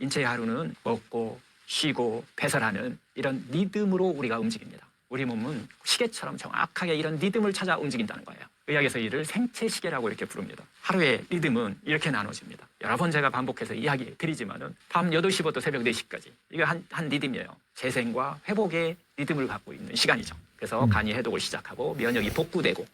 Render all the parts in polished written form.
인체의 하루는 먹고 쉬고 배설하는 이런 리듬으로 우리가 움직입니다. 우리 몸은 시계처럼 정확하게 이런 리듬을 찾아 움직인다는 거예요. 의학에서 이를 생체시계라고 이렇게 부릅니다. 하루의 리듬은 이렇게 나눠집니다. 여러 번 제가 반복해서 이야기 드리지만은 밤 8시부터 새벽 4시까지 이게 한 리듬이에요. 재생과 회복의 리듬을 갖고 있는 시간이죠. 그래서 간이 해독을 시작하고 면역이 복구되고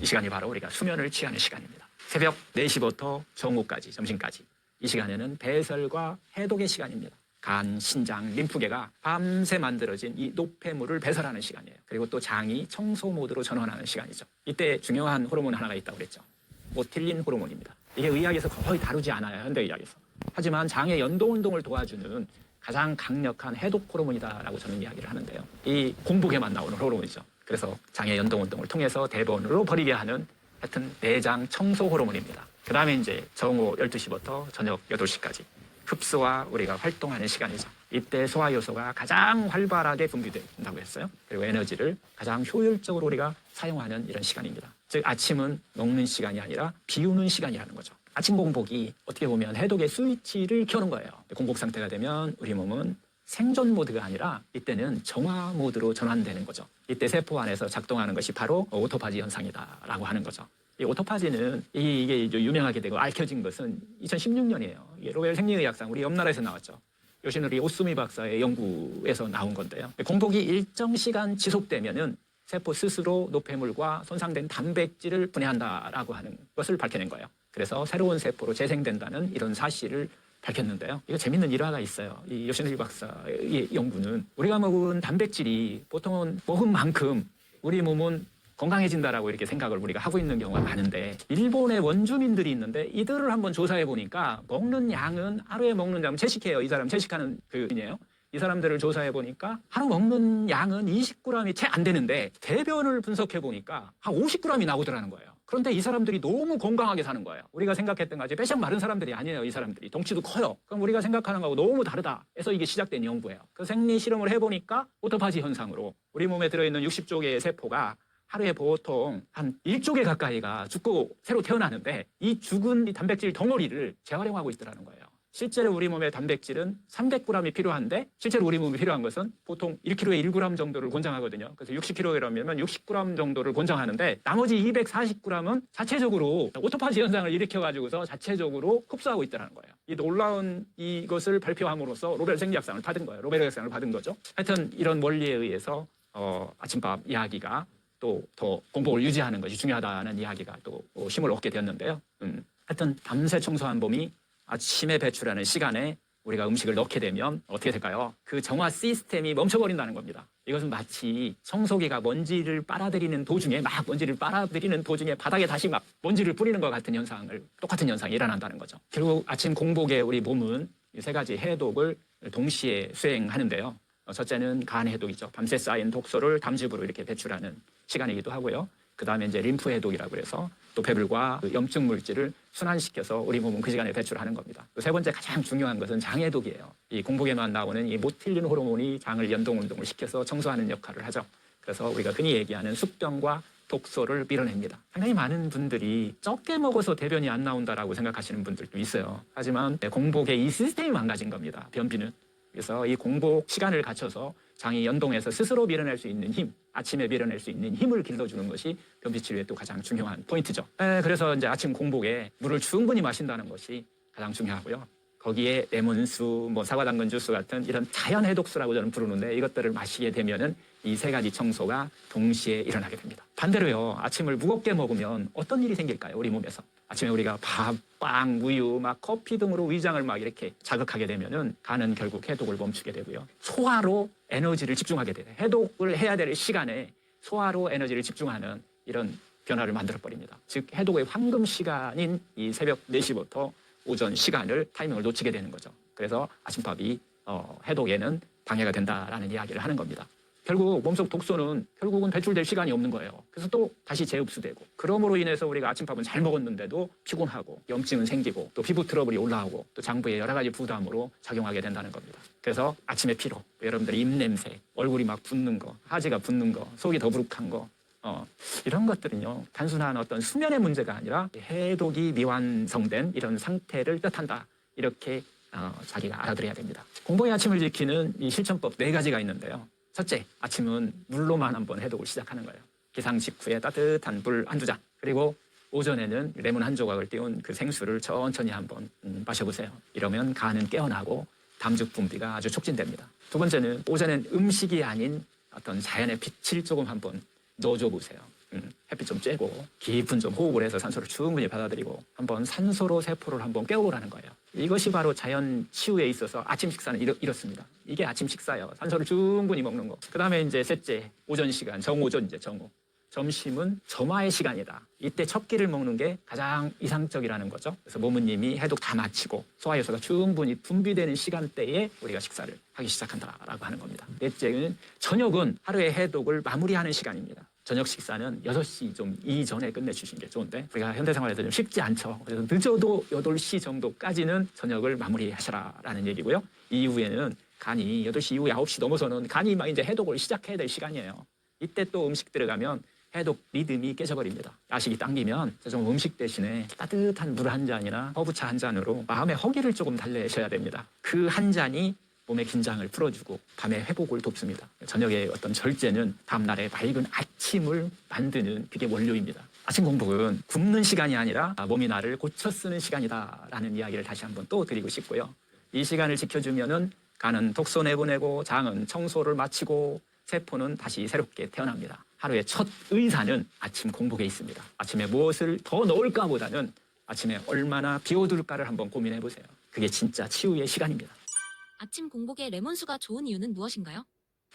이 시간이 바로 우리가 수면을 취하는 시간입니다. 새벽 4시부터 정오까지 점심까지 이 시간에는 배설과 해독의 시간입니다. 간, 신장, 림프계가 밤새 만들어진 이 노폐물을 배설하는 시간이에요. 그리고 또 장이 청소 모드로 전환하는 시간이죠. 이때 중요한 호르몬 하나가 있다고 그랬죠. 모틸린 호르몬입니다. 이게 의학에서 거의 다루지 않아요. 현대의학에서. 하지만 장의 연동운동을 도와주는 가장 강력한 해독 호르몬이다라고 저는 이야기를 하는데요. 이 공복에만 나오는 호르몬이죠. 그래서 장의 연동운동을 통해서 대변으로 버리게 하는 하여튼 내장 청소 호르몬입니다. 그 다음에 이제 정오 12시부터 저녁 8시까지 흡수와 우리가 활동하는 시간이죠. 이때 소화효소가 가장 활발하게 분비된다고 했어요. 그리고 에너지를 가장 효율적으로 우리가 사용하는 이런 시간입니다. 즉 아침은 먹는 시간이 아니라 비우는 시간이라는 거죠. 아침 공복이 어떻게 보면 해독의 스위치를 켜는 거예요. 공복 상태가 되면 우리 몸은 생존 모드가 아니라 이때는 정화 모드로 전환되는 거죠. 이때 세포 안에서 작동하는 것이 바로 오토파지 현상이다라고 하는 거죠. 이 오토파지는 이게 유명하게 되고 알려진 것은 2016년이에요. 로벨 생리의학상 우리 옆 나라에서 나왔죠. 요시노리 오스미 박사의 연구에서 나온 건데요. 공복이 일정 시간 지속되면은 세포 스스로 노폐물과 손상된 단백질을 분해한다라고 하는 것을 밝혀낸 거예요. 그래서 새로운 세포로 재생된다는 이런 사실을 밝혔는데요. 이거 재밌는 일화가 있어요. 이 요시노리 박사의 연구는 우리가 먹은 단백질이 보통은 먹은 만큼 우리 몸은 건강해진다라고 이렇게 생각을 우리가 하고 있는 경우가 많은데 일본의 원주민들이 있는데 이들을 한번 조사해 보니까 먹는 양은 하루에 먹는 양은 채식해요. 이 사람 채식하는 그이에요. 이 사람들을 조사해 보니까 하루 먹는 양은 20g이 채 안 되는데 대변을 분석해 보니까 한 50g이 나오더라는 거예요. 그런데 이 사람들이 너무 건강하게 사는 거예요. 우리가 생각했던 것이 빼짝 마른 사람들이 아니에요. 이 사람들이 덩치도 커요. 그럼 우리가 생각하는 거하고 너무 다르다 해서 이게 시작된 연구예요. 그 생리 실험을 해보니까 오토파지 현상으로 우리 몸에 들어있는 60조 개의 세포가 하루에 보통 한 1조 개 가까이가 죽고 새로 태어나는데 이 죽은 이 단백질 덩어리를 재활용하고 있더라는 거예요. 실제로 우리 몸에 단백질은 300g이 필요한데 실제로 우리 몸에 필요한 것은 보통 1kg에 1g 정도를 권장하거든요. 그래서 60kg이면 60g 정도를 권장하는데 나머지 240g은 자체적으로 오토파지 현상을 일으켜가지고서 자체적으로 흡수하고 있다는 거예요. 이 놀라운 이것을 발표함으로써 노벨 생리학상을 받은 거예요. 노벨 의학상을 받은 거죠. 하여튼 이런 원리에 의해서 아침밥 이야기가 또 더 공복을 유지하는 것이 중요하다는 이야기가 또 힘을 얻게 되었는데요. 하여튼 밤새 청소한 봄이 아침에 배출하는 시간에 우리가 음식을 넣게 되면 어떻게 될까요? 그 정화 시스템이 멈춰버린다는 겁니다. 이것은 마치 청소기가 먼지를 빨아들이는 도중에 바닥에 다시 막 먼지를 뿌리는 것 같은 똑같은 현상이 일어난다는 거죠. 결국 아침 공복에 우리 몸은 이 세 가지 해독을 동시에 수행하는데요. 첫째는 간 해독이죠. 밤새 쌓인 독소를 담즙으로 이렇게 배출하는 시간이기도 하고요. 그 다음에 이제 림프 해독이라고 해서 노폐물과 염증 물질을 순환시켜서 우리 몸은 그 시간에 배출하는 겁니다. 세 번째 가장 중요한 것은 장 해독이에요. 이 공복에만 나오는 이 모틸린 호르몬이 장을 연동운동을 시켜서 청소하는 역할을 하죠. 그래서 우리가 흔히 얘기하는 숙병과 독소를 밀어냅니다. 상당히 많은 분들이 적게 먹어서 대변이 안 나온다라고 생각하시는 분들도 있어요. 하지만 공복에 이 시스템이 망가진 겁니다. 변비는. 그래서 이 공복 시간을 갖춰서 장이 연동해서 스스로 밀어낼 수 있는 힘, 아침에 밀어낼 수 있는 힘을 길러주는 것이 변비 치료의 또 가장 중요한 포인트죠. 그래서 이제 아침 공복에 물을 충분히 마신다는 것이 가장 중요하고요. 거기에 레몬수, 사과 당근 주스 같은 이런 자연 해독수라고 저는 부르는데 이것들을 마시게 되면은 이 세 가지 청소가 동시에 일어나게 됩니다. 반대로요, 아침을 무겁게 먹으면 어떤 일이 생길까요? 우리 몸에서. 아침에 우리가 밥, 빵, 우유, 커피 등으로 위장을 이렇게 자극하게 되면은 간은 결국 해독을 멈추게 되고요. 소화로 에너지를 집중하게 돼요. 해독을 해야 될 시간에 소화로 에너지를 집중하는 이런 변화를 만들어버립니다. 즉 해독의 황금 시간인 이 새벽 4시부터 오전 시간을 타이밍을 놓치게 되는 거죠. 그래서 아침밥이 해독에는 방해가 된다라는 이야기를 하는 겁니다. 결국 몸속 독소는 결국은 배출될 시간이 없는 거예요. 그래서 또 다시 재흡수되고 그러므로 인해서 우리가 아침밥은 잘 먹었는데도 피곤하고 염증은 생기고 또 피부 트러블이 올라오고 또 장부에 여러 가지 부담으로 작용하게 된다는 겁니다. 그래서 아침에 피로, 여러분들 입냄새, 얼굴이 붓는 거, 하지가 붓는 거, 속이 더부룩한 거 이런 것들은요 단순한 어떤 수면의 문제가 아니라 해독이 미완성된 이런 상태를 뜻한다 이렇게 자기가 알아들어야 됩니다. 공복의 아침을 지키는 이 실천법 4가지가 있는데요. 첫째, 아침은 물로만 한번 해독을 시작하는 거예요. 기상 직후에 따뜻한 물 한두 잔, 그리고 오전에는 레몬 한 조각을 띄운 그 생수를 천천히 한번 마셔보세요. 이러면 간은 깨어나고 담즙 분비가 아주 촉진됩니다. 두 번째는 오전엔 음식이 아닌 어떤 자연의 빛을 조금 한번 넣어줘 보세요. 햇빛 좀 쬐고 깊은 좀 호흡을 해서 산소를 충분히 받아들이고 한번 산소로 세포를 한번 깨우라는 거예요. 이것이 바로 자연 치유에 있어서 아침 식사는 이렇습니다. 이게 아침 식사예요. 산소를 충분히 먹는 거. 그 다음에 이제 셋째, 오전 시간, 정오죠. 이제 정오. 점심은 점화의 시간이다. 이때 첫 끼를 먹는 게 가장 이상적이라는 거죠. 그래서 모모님이 해독 다 마치고 소화효소가 충분히 분비되는 시간대에 우리가 식사를 하기 시작한다라고 하는 겁니다. 넷째는 저녁은 하루의 해독을 마무리하는 시간입니다. 저녁 식사는 6시 좀 이전에 끝내주시는 게 좋은데 우리가 현대생활에서 좀 쉽지 않죠. 그래서 늦어도 8시 정도까지는 저녁을 마무리하셔라라는 얘기고요. 이후에는 간이 8시 이후 9시 넘어서는 간이 막 이제 해독을 시작해야 될 시간이에요. 이때 또 음식 들어가면 해독 리듬이 깨져버립니다. 야식이 당기면 좀 음식 대신에 따뜻한 물 한 잔이나 허브차 한 잔으로 마음의 허기를 조금 달래셔야 됩니다. 그 한 잔이 몸의 긴장을 풀어주고 밤의 회복을 돕습니다. 저녁에 어떤 절제는 다음날의 맑은 아침을 만드는 그게 원료입니다. 아침 공복은 굶는 시간이 아니라 몸이 나를 고쳐 쓰는 시간이다라는 이야기를 다시 한번 또 드리고 싶고요. 이 시간을 지켜주면은 간은 독소 내보내고 장은 청소를 마치고 세포는 다시 새롭게 태어납니다. 하루의 첫 의사는 아침 공복에 있습니다. 아침에 무엇을 더 넣을까 보다는 아침에 얼마나 비워둘까를 한번 고민해 보세요. 그게 진짜 치유의 시간입니다. 아침 공복에 레몬수가 좋은 이유는 무엇인가요?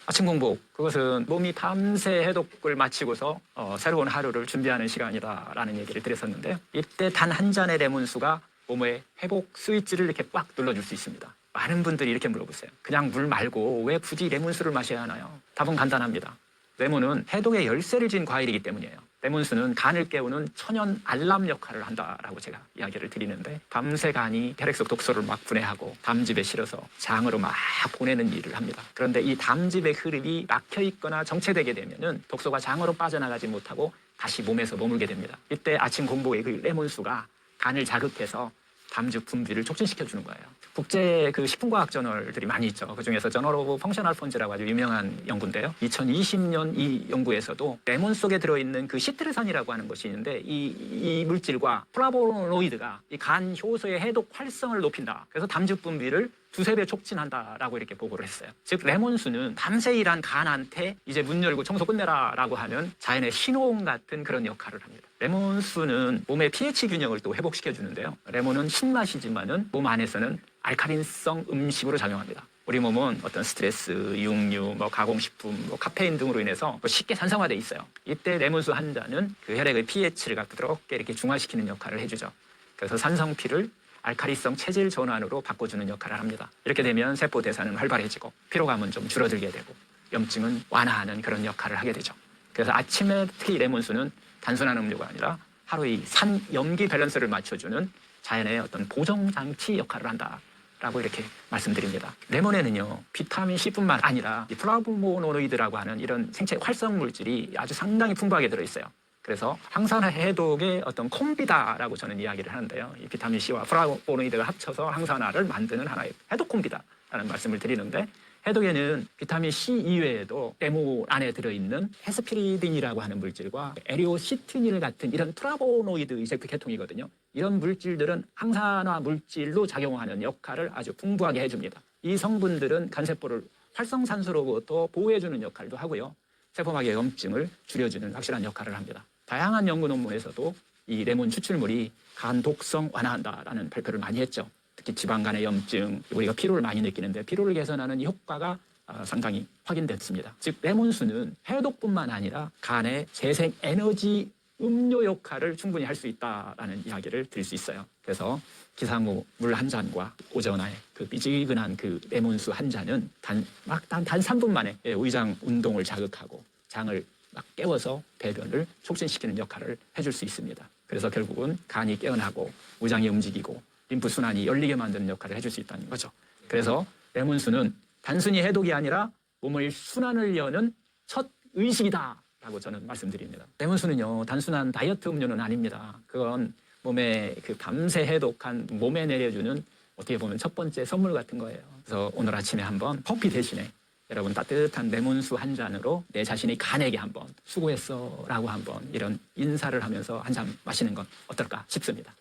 아침 공복, 그것은 몸이 밤새 해독을 마치고서 새로운 하루를 준비하는 시간이다라는 얘기를 드렸었는데요. 이때 단 한 잔의 레몬수가 몸의 회복 스위치를 이렇게 꽉 눌러줄 수 있습니다. 많은 분들이 이렇게 물어보세요. 그냥 물 말고 왜 굳이 레몬수를 마셔야 하나요? 답은 간단합니다. 레몬은 해독의 열쇠를 진 과일이기 때문이에요. 레몬수는 간을 깨우는 천연 알람 역할을 한다라고 제가 이야기를 드리는데 밤새 간이 혈액 속 독소를 막 분해하고 담즙에 실어서 장으로 막 보내는 일을 합니다. 그런데 이 담즙의 흐름이 막혀 있거나 정체되게 되면은 독소가 장으로 빠져나가지 못하고 다시 몸에서 머물게 됩니다. 이때 아침 공복의 그 레몬수가 간을 자극해서 담즙 분비를 촉진시켜주는 거예요. 국제 그 식품과학 저널들이 많이 있죠. 그중에서 저널 오브 펑셔널 펀즈라고 아주 유명한 연구인데요. 2020년 이 연구에서도 레몬 속에 들어있는 그 시트르산이라고 하는 것이 있는데 이 물질과 플라보노이드가 이 간 효소의 해독 활성을 높인다. 그래서 담즙 분비를 2~3배 촉진한다라고 이렇게 보고를 했어요. 즉 레몬수는 밤새 일한 간한테 이제 문 열고 청소 끝내라라고 하는 자연의 신호음 같은 그런 역할을 합니다. 레몬수는 몸의 pH 균형을 또 회복시켜 주는데요. 레몬은 신맛이지만은 몸 안에서는 알카린성 음식으로 작용합니다. 우리 몸은 어떤 스트레스, 육류, 가공식품, 카페인 등으로 인해서 쉽게 산성화돼 있어요. 이때 레몬수 한 잔은 그 혈액의 pH를 부드럽게 이렇게 중화시키는 역할을 해주죠. 그래서 산성피를 알카리성 체질 전환으로 바꿔주는 역할을 합니다. 이렇게 되면 세포 대사는 활발해지고 피로감은 좀 줄어들게 되고 염증은 완화하는 그런 역할을 하게 되죠. 그래서 아침에 특히 레몬수는 단순한 음료가 아니라 하루의 산, 염기 밸런스를 맞춰주는 자연의 어떤 보정장치 역할을 한다라고 이렇게 말씀드립니다. 레몬에는요, 비타민 C뿐만 아니라 이 플라보노이드라고 하는 이런 생체 활성 물질이 아주 상당히 풍부하게 들어있어요. 그래서 항산화 해독의 어떤 콤비다라고 저는 이야기를 하는데요. 이 비타민 C와 플라보노이드가 합쳐서 항산화를 만드는 하나의 해독 콤비다라는 말씀을 드리는데 해독에는 비타민 C 이외에도 레몬 안에 들어있는 헤스피리딘이라고 하는 물질과 에리오시티닐 같은 이런 플라보노이드 이색트 계통이거든요. 이런 물질들은 항산화 물질로 작용하는 역할을 아주 풍부하게 해줍니다. 이 성분들은 간세포를 활성산소로부터 보호해주는 역할도 하고요. 세포막의 염증을 줄여주는 확실한 역할을 합니다. 다양한 연구 논문에서도 이 레몬 추출물이 간 독성 완화한다라는 발표를 많이 했죠. 특히 지방간의 염증, 우리가 피로를 많이 느끼는데 피로를 개선하는 이 효과가 상당히 확인됐습니다. 즉 레몬수는 해독뿐만 아니라 간의 재생 에너지 음료 역할을 충분히 할 수 있다라는 이야기를 드릴 수 있어요. 그래서 기상 후 물 한 잔과 오전에 그 미지근한 그 레몬수 한 잔은 단 3분 만에 위장 운동을 자극하고 장을 막 깨워서 배변을 촉진시키는 역할을 해줄 수 있습니다. 그래서 결국은 간이 깨어나고 위장이 움직이고 림프 순환이 열리게 만드는 역할을 해줄 수 있다는 거죠. 그래서 레몬수는 단순히 해독이 아니라 몸의 순환을 여는 첫 의식이다라고 저는 말씀드립니다. 레몬수는요, 단순한 다이어트 음료는 아닙니다. 그건 몸에 그 밤새 해독한 몸에 내려주는 어떻게 보면 첫 번째 선물 같은 거예요. 그래서 오늘 아침에 한번 커피 대신에 여러분 따뜻한 레몬수 한 잔으로 내 자신의 간에게 한번 수고했어 라고 한번 이런 인사를 하면서 한 잔 마시는 건 어떨까 싶습니다.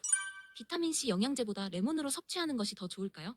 비타민C 영양제보다 레몬으로 섭취하는 것이 더 좋을까요?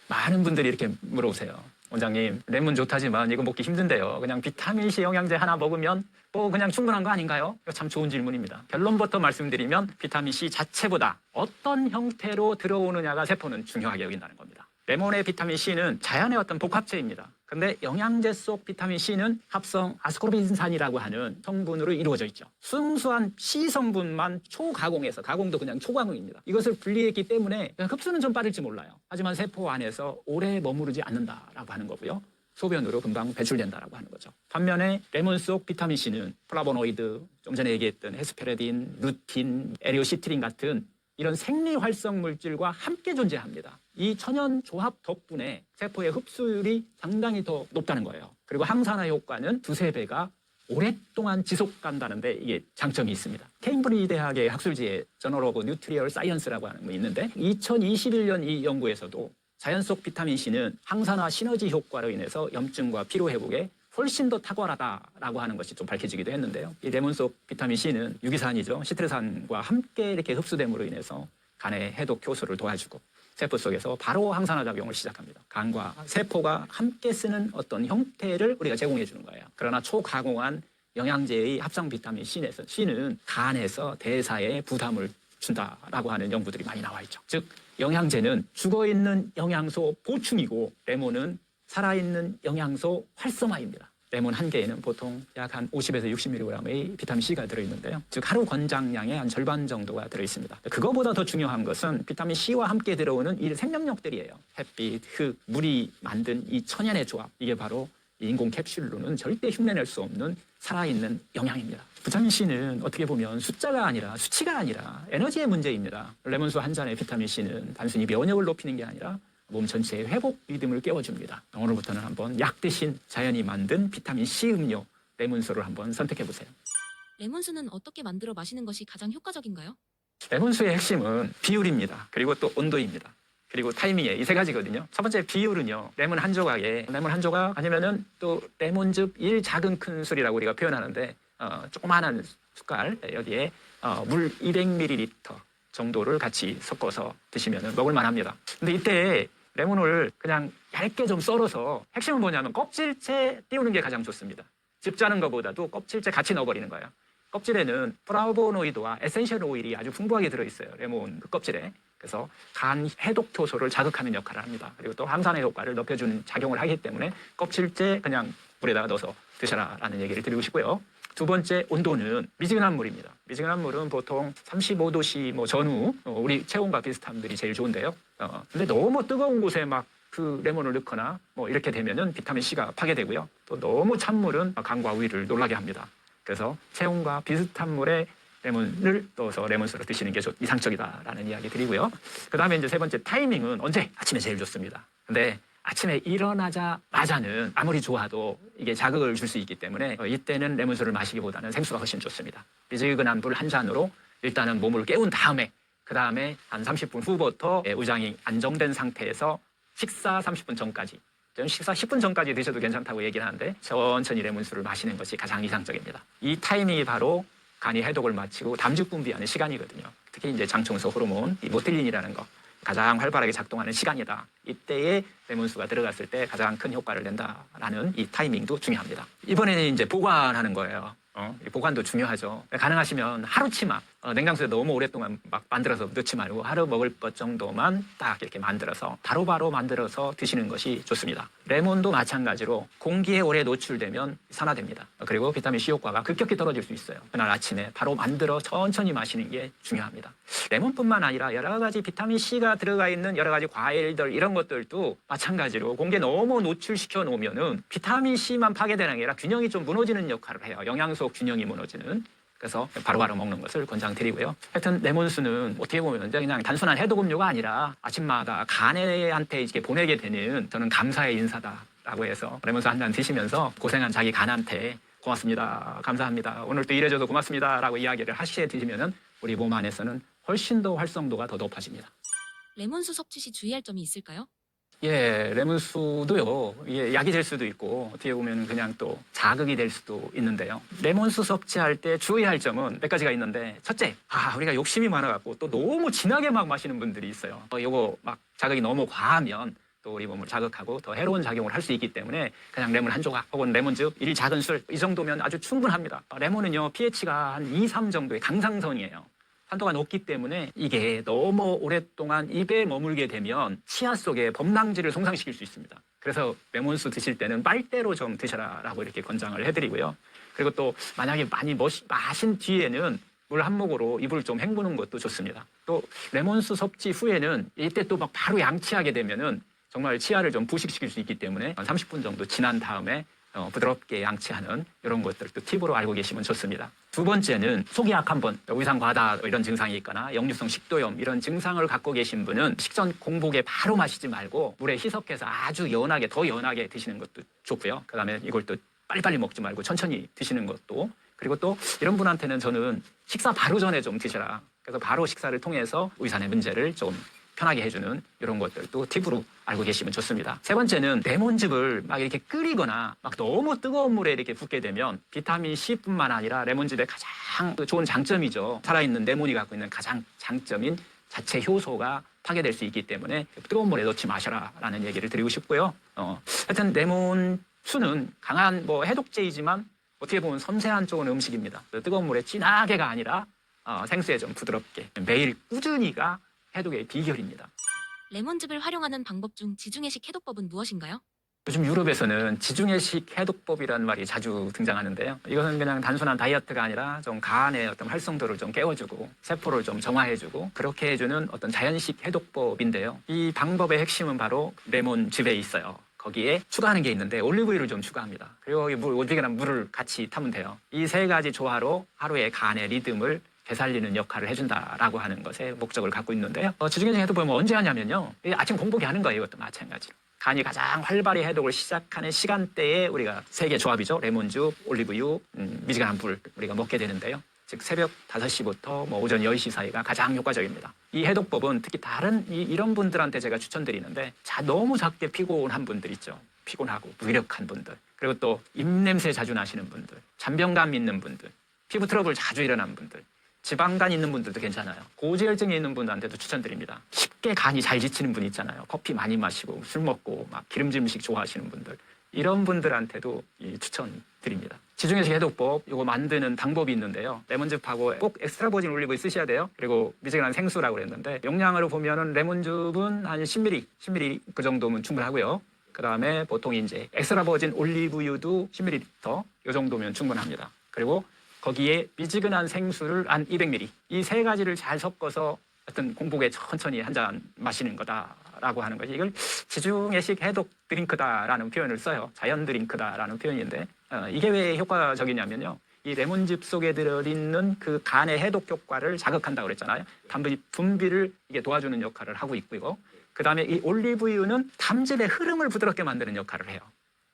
많은 분들이 이렇게 물어보세요. 원장님, 레몬 좋다지만 이거 먹기 힘든데요. 그냥 비타민C 영양제 하나 먹으면 뭐 그냥 충분한 거 아닌가요? 이거 참 좋은 질문입니다. 결론부터 말씀드리면 비타민C 자체보다 어떤 형태로 들어오느냐가 세포는 중요하게 여긴다는 겁니다. 레몬의 비타민C는 자연의 어떤 복합체입니다. 근데 영양제 속 비타민C는 합성 아스코르빈산이라고 하는 성분으로 이루어져 있죠. 순수한 C 성분만 초가공해서, 가공도 그냥 초가공입니다. 이것을 분리했기 때문에 흡수는 좀 빠를지 몰라요. 하지만 세포 안에서 오래 머무르지 않는다라고 하는 거고요. 소변으로 금방 배출된다라고 하는 거죠. 반면에 레몬 속 비타민C는 플라보노이드, 좀 전에 얘기했던 헤스페레딘, 루틴, 에리오시트린 같은 이런 생리 활성 물질과 함께 존재합니다. 이 천연 조합 덕분에 세포의 흡수율이 상당히 더 높다는 거예요. 그리고 항산화 효과는 두세 배가 오랫동안 지속간다는데 이게 장점이 있습니다. 케임브리지 대학의 학술지에 저널 오브 뉴트리얼 사이언스라고 하는 게 있는데 2021년 이 연구에서도 자연 속 비타민C는 항산화 시너지 효과로 인해서 염증과 피로 회복에 훨씬 더 탁월하다라고 하는 것이 좀 밝혀지기도 했는데요. 이 레몬 속 비타민C는 유기산이죠. 시트르산과 함께 이렇게 흡수됨으로 인해서 간의 해독 효소를 도와주고 세포 속에서 바로 항산화 작용을 시작합니다. 간과 세포가 함께 쓰는 어떤 형태를 우리가 제공해 주는 거예요. 그러나 초가공한 영양제의 합성 비타민 C는 간에서 대사에 부담을 준다라고 하는 연구들이 많이 나와 있죠. 즉 영양제는 죽어있는 영양소 보충이고 레몬은 살아있는 영양소 활성화입니다. 레몬 한 개에는 보통 약 한 50에서 60mg의 비타민C가 들어있는데요. 즉 하루 권장량의 한 절반 정도가 들어있습니다. 그거보다 더 중요한 것은 비타민C와 함께 들어오는 이 생명력들이에요. 햇빛, 흙, 물이 만든 이 천연의 조합. 이게 바로 인공 캡슐로는 절대 흉내낼 수 없는 살아있는 영양입니다. 비타민C는 어떻게 보면 숫자가 아니라 수치가 아니라 에너지의 문제입니다. 레몬수 한 잔의 비타민C는 단순히 면역을 높이는 게 아니라 몸 전체의 회복 리듬을 깨워줍니다. 오늘부터는 한번 약 대신 자연이 만든 비타민C 음료 레몬수를 한번 선택해보세요. 레몬수는 어떻게 만들어 마시는 것이 가장 효과적인가요? 레몬수의 핵심은 비율입니다. 그리고 또 온도입니다. 그리고 타이밍에 이 세 가지거든요. 첫 번째 비율은요. 레몬 한 조각 아니면은 또 레몬즙 1 작은 큰술이라고 우리가 표현하는데 조그마한 숟갈 여기에 물 200ml 정도를 같이 섞어서 드시면 먹을 만합니다. 근데 이때 레몬을 그냥 얇게 좀 썰어서 핵심은 뭐냐면 껍질째 띄우는 게 가장 좋습니다. 즙 짜는 것보다도 껍질째 같이 넣어버리는 거예요. 껍질에는 플라보노이드와 에센셜 오일이 아주 풍부하게 들어있어요. 레몬 그 껍질에. 그래서 간 해독 효소를 자극하는 역할을 합니다. 그리고 또 항산화 효과를 높여주는 작용을 하기 때문에 껍질째 그냥 물에다가 넣어서 드셔라라는 얘기를 드리고 싶고요. 두 번째 온도는 미지근한 물입니다. 미지근한 물은 보통 35도씨 전후 우리 체온과 비슷한 물이 제일 좋은데요. 근데 너무 뜨거운 곳에 막 그 레몬을 넣거나 이렇게 되면은 비타민 C가 파괴되고요. 또 너무 찬 물은 간과 위를 놀라게 합니다. 그래서 체온과 비슷한 물에 레몬을 넣어서 레몬수를 드시는 게 이상적이다라는 이야기 드리고요. 그 다음에 이제 세 번째 타이밍은 언제? 아침에 제일 좋습니다. 근데 아침에 일어나자마자는 아무리 좋아도 이게 자극을 줄 수 있기 때문에 이때는 레몬수를 마시기보다는 생수가 훨씬 좋습니다. 미지근한 물 한 잔으로 일단은 몸을 깨운 다음에 그 다음에 한 30분 후부터 우장이 안정된 상태에서 식사 30분 전까지 식사 10분 전까지 드셔도 괜찮다고 얘기를 하는데 천천히 레몬수를 마시는 것이 가장 이상적입니다. 이 타이밍이 바로 간이 해독을 마치고 담즙 분비하는 시간이거든요. 특히 이제 장청소 호르몬, 이 모틸린이라는 거 가장 활발하게 작동하는 시간이다. 이때에 레몬수가 들어갔을 때 가장 큰 효과를 낸다라는 이 타이밍도 중요합니다. 이번에는 이제 보관하는 거예요. 이 보관도 중요하죠. 가능하시면 하루치마 냉장고에 너무 오랫동안 막 만들어서 넣지 말고 하루 먹을 것 정도만 딱 이렇게 만들어서 바로바로 만들어서 드시는 것이 좋습니다. 레몬도 마찬가지로 공기에 오래 노출되면 산화됩니다. 그리고 비타민 C 효과가 급격히 떨어질 수 있어요. 그날 아침에 바로 만들어 천천히 마시는 게 중요합니다. 레몬뿐만 아니라 여러 가지 비타민 C가 들어가 있는 여러 가지 과일들 이런 것들도 마찬가지로 공기에 너무 노출시켜 놓으면은 비타민 C만 파괴되는 게 아니라 균형이 좀 무너지는 역할을 해요. 영양소 균형이 무너지는. 그래서 바로바로 먹는 것을 권장드리고요. 하여튼 레몬수는 어떻게 보면 그냥 단순한 해독 음료가 아니라 아침마다 간에한테 이렇게 보내게 되는 저는 감사의 인사다라고 해서 레몬수 한 잔 드시면서 고생한 자기 간한테 고맙습니다. 감사합니다. 오늘 또 일해줘서 고맙습니다라고 이야기를 하시게 드시면은 우리 몸 안에서는 훨씬 더 활성도가 더 높아집니다. 레몬수 섭취 시 주의할 점이 있을까요? 예, 레몬수도요. 이게 약이 될 수도 있고 어떻게 보면 그냥 또 자극이 될 수도 있는데요. 레몬수 섭취할 때 주의할 점은 몇 가지가 있는데 첫째, 우리가 욕심이 많아갖고 또 너무 진하게 막 마시는 분들이 있어요. 요거 막 자극이 너무 과하면 또 우리 몸을 자극하고 더 해로운 작용을 할 수 있기 때문에 그냥 레몬 한 조각 혹은 레몬즙 1 작은 술 이 정도면 아주 충분합니다. 레몬은요 pH가 한 2, 3 정도의 강상선이에요. 산도가 높기 때문에 이게 너무 오랫동안 입에 머물게 되면 치아 속에 범랑질을 손상시킬 수 있습니다. 그래서 레몬수 드실 때는 빨대로 좀 드셔라라고 이렇게 권장을 해드리고요. 그리고 또 만약에 많이 마신 뒤에는 물 한 모금으로 입을 좀 헹구는 것도 좋습니다. 또 레몬수 섭취 후에는 이때 또 막 바로 양치하게 되면은 정말 치아를 좀 부식시킬 수 있기 때문에 30분 정도 지난 다음에 부드럽게 양치하는 이런 것들도 팁으로 알고 계시면 좋습니다. 두 번째는 속이 약한 분, 위상 과다 이런 증상이 있거나 역류성 식도염 이런 증상을 갖고 계신 분은 식전 공복에 바로 마시지 말고 물에 희석해서 아주 연하게 더 연하게 드시는 것도 좋고요. 그다음에 이걸 또 빨리빨리 먹지 말고 천천히 드시는 것도, 그리고 또 이런 분한테는 저는 식사 바로 전에 좀 드셔라. 그래서 바로 식사를 통해서 위산의 문제를 좀 편하게 해주는 이런 것들도 팁으로 알고 계시면 좋습니다. 세 번째는 레몬즙을 막 이렇게 끓이거나 막 너무 뜨거운 물에 이렇게 붓게 되면 비타민 C뿐만 아니라 레몬즙의 가장 좋은 장점이죠. 살아있는 레몬이 갖고 있는 가장 장점인 자체 효소가 파괴될 수 있기 때문에 뜨거운 물에 넣지 마셔라라는 얘기를 드리고 싶고요. 하여튼 레몬 수는 강한 해독제이지만 어떻게 보면 섬세한 쪽은 음식입니다. 뜨거운 물에 진하게가 아니라 생수에 좀 부드럽게 매일 꾸준히가 해독의 비결입니다. 레몬즙을 활용하는 방법 중 지중해식 해독법은 무엇인가요? 요즘 유럽에서는 지중해식 해독법이라는 말이 자주 등장하는데요. 이것은 그냥 단순한 다이어트가 아니라 좀 간의 어떤 활성도를 좀 깨워주고 세포를 좀 정화해주고 그렇게 해주는 어떤 자연식 해독법인데요. 이 방법의 핵심은 바로 레몬즙에 있어요. 거기에 추가하는 게 있는데 올리브유를 좀 추가합니다. 그리고 어디게나 물을 같이 타면 돼요. 이 세 가지 조화로 하루의 간의 리듬을 되살리는 역할을 해준다라고 하는 것에 목적을 갖고 있는데요. 지중해식 해독법은 언제 하냐면요. 아침 공복에 하는 거예요. 이것도 마찬가지로. 간이 가장 활발히 해독을 시작하는 시간대에 우리가 세 개 조합이죠. 레몬즙, 올리브유, 미지근한 물 우리가 먹게 되는데요. 즉 새벽 5시부터 오전 10시 사이가 가장 효과적입니다. 이 해독법은 특히 다른 이런 분들한테 제가 추천드리는데 너무 작게 피곤한 분들 있죠. 피곤하고 무기력한 분들, 그리고 또 입냄새 자주 나시는 분들, 잔병감 있는 분들, 피부 트러블 자주 일어나는 분들, 지방간 있는 분들도 괜찮아요. 고지혈증이 있는 분들한테도 추천드립니다. 쉽게 간이 잘 지치는 분 있잖아요. 커피 많이 마시고 술 먹고 막 기름진 음식 좋아하시는 분들, 이런 분들한테도 추천드립니다. 지중해식 해독법 이거 만드는 방법이 있는데요. 레몬즙하고 꼭 엑스트라 버진 올리브유 쓰셔야 돼요. 그리고 미지근한 생수라고 그랬는데 용량으로 보면은 레몬즙은 한 10ml 그 정도면 충분하고요. 그 다음에 보통 이제 엑스트라 버진 올리브유도 10ml 이 정도면 충분합니다. 그리고 거기에 미지근한 생수를 한 200ml 이 세 가지를 잘 섞어서 어떤 공복에 천천히 한 잔 마시는 거다라고 하는 거지. 이걸 지중해식 해독 드링크다라는 표현을 써요. 자연 드링크다라는 표현인데 이게 왜 효과적이냐면요. 이 레몬즙 속에 들어있는 그 간의 해독 효과를 자극한다고 그랬잖아요. 담즙 분비를 이게 도와주는 역할을 하고 있고요. 그 다음에 이 올리브유는 담즙의 흐름을 부드럽게 만드는 역할을 해요.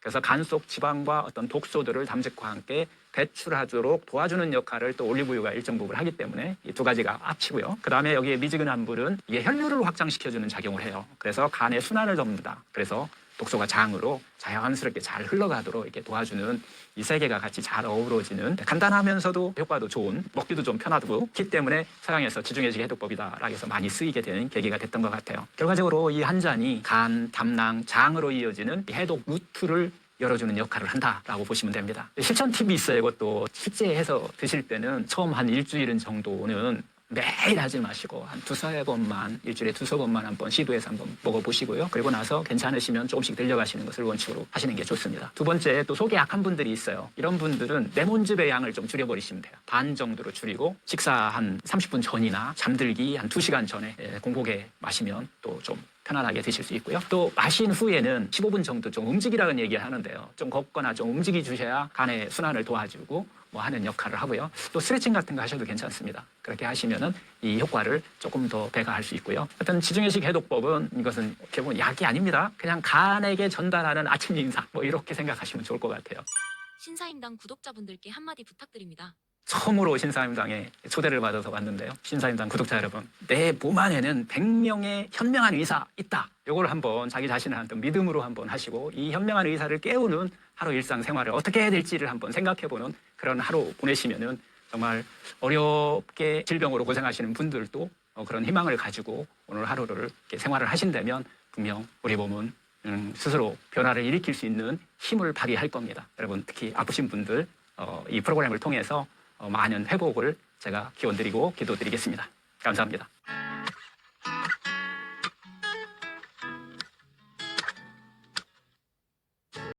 그래서 간 속 지방과 어떤 독소들을 담즙과 함께 배출하도록 도와주는 역할을 또 올리브유가 일정 부분 하기 때문에 이 두 가지가 합치고요. 그 다음에 여기에 미지근한 물은 이게 혈류를 확장시켜주는 작용을 해요. 그래서 간의 순환을 돕는다. 그래서 독소가 장으로 자연스럽게 잘 흘러가도록 이렇게 도와주는 이 세 개가 같이 잘 어우러지는 간단하면서도 효과도 좋은, 먹기도 좀 편하고 기 때문에 서양에서 지중해식 해독법이다라고 해서 많이 쓰이게 되는 계기가 됐던 것 같아요. 결과적으로 이 한 잔이 간, 담낭, 장으로 이어지는 해독 루트를 열어주는 역할을 한다라고 보시면 됩니다. 실천 팁이 있어요. 이것도 실제 해서 드실 때는 처음 한 일주일 정도는 매일 하지 마시고 한 두세 번만, 일주일에 두세 번만 한번 시도해서 한번 먹어보시고요. 그리고 나서 괜찮으시면 조금씩 늘려가시는 것을 원칙으로 하시는 게 좋습니다. 두 번째, 또 속이 약한 분들이 있어요. 이런 분들은 레몬즙의 양을 좀 줄여버리시면 돼요. 반 정도로 줄이고 식사 한 30분 전이나 잠들기 한 2시간 전에 공복에 마시면 또 좀 편안하게 드실 수 있고요. 또 마신 후에는 15분 정도 좀 움직이라는 얘기를 하는데요. 좀 걷거나 좀 움직이 주셔야 간의 순환을 도와주고 하는 역할을 하고요. 또 스트레칭 같은 거 하셔도 괜찮습니다. 그렇게 하시면은 이 효과를 조금 더 배가할 수 있고요. 하여튼 지중해식 해독법은 이것은 어떻게 보면 약이 아닙니다. 그냥 간에게 전달하는 아침 인사 이렇게 생각하시면 좋을 것 같아요. 신사임당 구독자분들께 한마디 부탁드립니다. 처음으로 신사임당에 초대를 받아서 왔는데요. 신사임당 구독자 여러분, 내 몸 안에는 100명의 현명한 의사 있다. 이걸 한번 자기 자신을 한번 믿음으로 한번 하시고 이 현명한 의사를 깨우는 하루 일상생활을 어떻게 해야 될지를 한번 생각해보는 그런 하루 보내시면은 정말 어렵게 질병으로 고생하시는 분들도 그런 희망을 가지고 오늘 하루를 이렇게 생활을 하신다면 분명 우리 몸은 스스로 변화를 일으킬 수 있는 힘을 발휘할 겁니다. 여러분 특히 아프신 분들 이 프로그램을 통해서 많은 회복을 제가 기원드리고 기도드리겠습니다. 감사합니다.